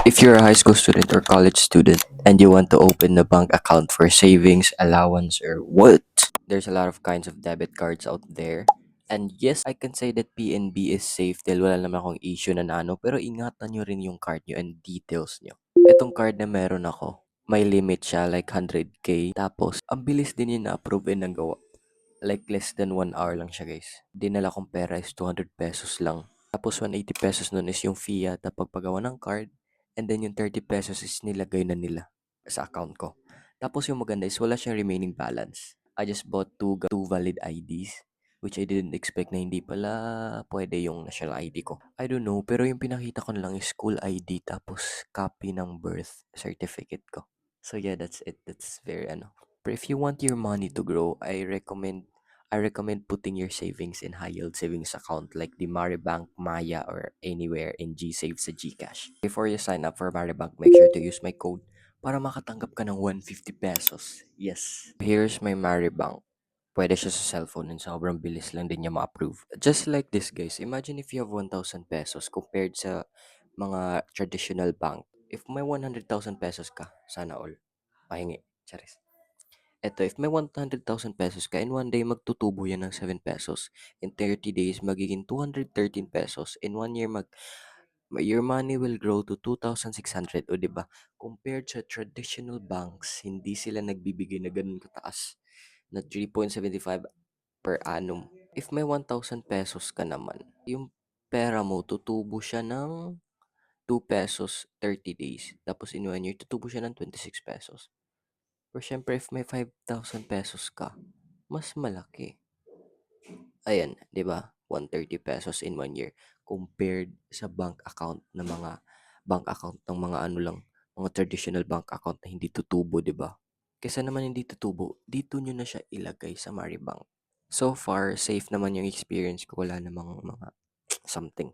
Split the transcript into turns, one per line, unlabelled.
If you're a high school student or college student and you want to open a bank account for savings, allowance, or what, there's a lot of kinds of debit cards out there. And yes, I can say that PNB is safe dahil wala naman akong issue na nano, pero ingatan nyo rin yung card nyo and details nyo. Itong card na meron ako, may limit siya like 100k. Tapos, ang bilis din yun na-approve and nagawa. Like less than 1 hour lang siya guys. Dinala kong pera is 200 pesos lang. Tapos 180 pesos nun is yung fee yata pagpagawa ng card. And then yung 30 pesos is nilagay na nila sa account ko. Tapos yung maganda is wala siyang remaining balance. I just bought two valid IDs which I didn't expect na hindi pala pwede yung national ID ko. I don't know, pero yung pinakita ko na lang is school ID tapos copy ng birth certificate ko. So yeah, that's it. That's very ano. But if you want your money to grow, I recommend putting your savings in high yield savings account like the Maribank, Maya, or anywhere in GSave sa GCash. Before you sign up for Maribank, make sure to use my code para makatanggap ka ng 150 pesos. Yes. Here's my Maribank. Pwede siya sa cellphone and sobrang bilis lang din niya ma-approve. Just like this guys, imagine if you have 1,000 pesos compared sa mga traditional bank. If may 100,000 pesos ka, sana all, pahingi. Charis. Eto, if may 100,000 pesos ka, in one day magtutubo yan ng 7 pesos. In 30 days, magiging 213 pesos. In one year, your money will grow to 2,600. O, diba? Compared sa traditional banks, hindi sila nagbibigay na ganun kataas na 3.75 per annum. If may 1,000 pesos ka naman, yung pera mo, tutubo siya ng 2 pesos 30 days. Tapos in 1 year, tutubo siya ng 26 pesos. Pero syempre, if may 5,000 pesos ka, mas malaki. Ayan, di ba? 130 pesos in 1 year compared sa bank account ng mga ano lang, mga traditional bank account na hindi tutubo, di ba? Kesa naman hindi tutubo, dito nyo na siya ilagay sa Maribank. So far, safe naman yung experience ko. Wala namang mga something.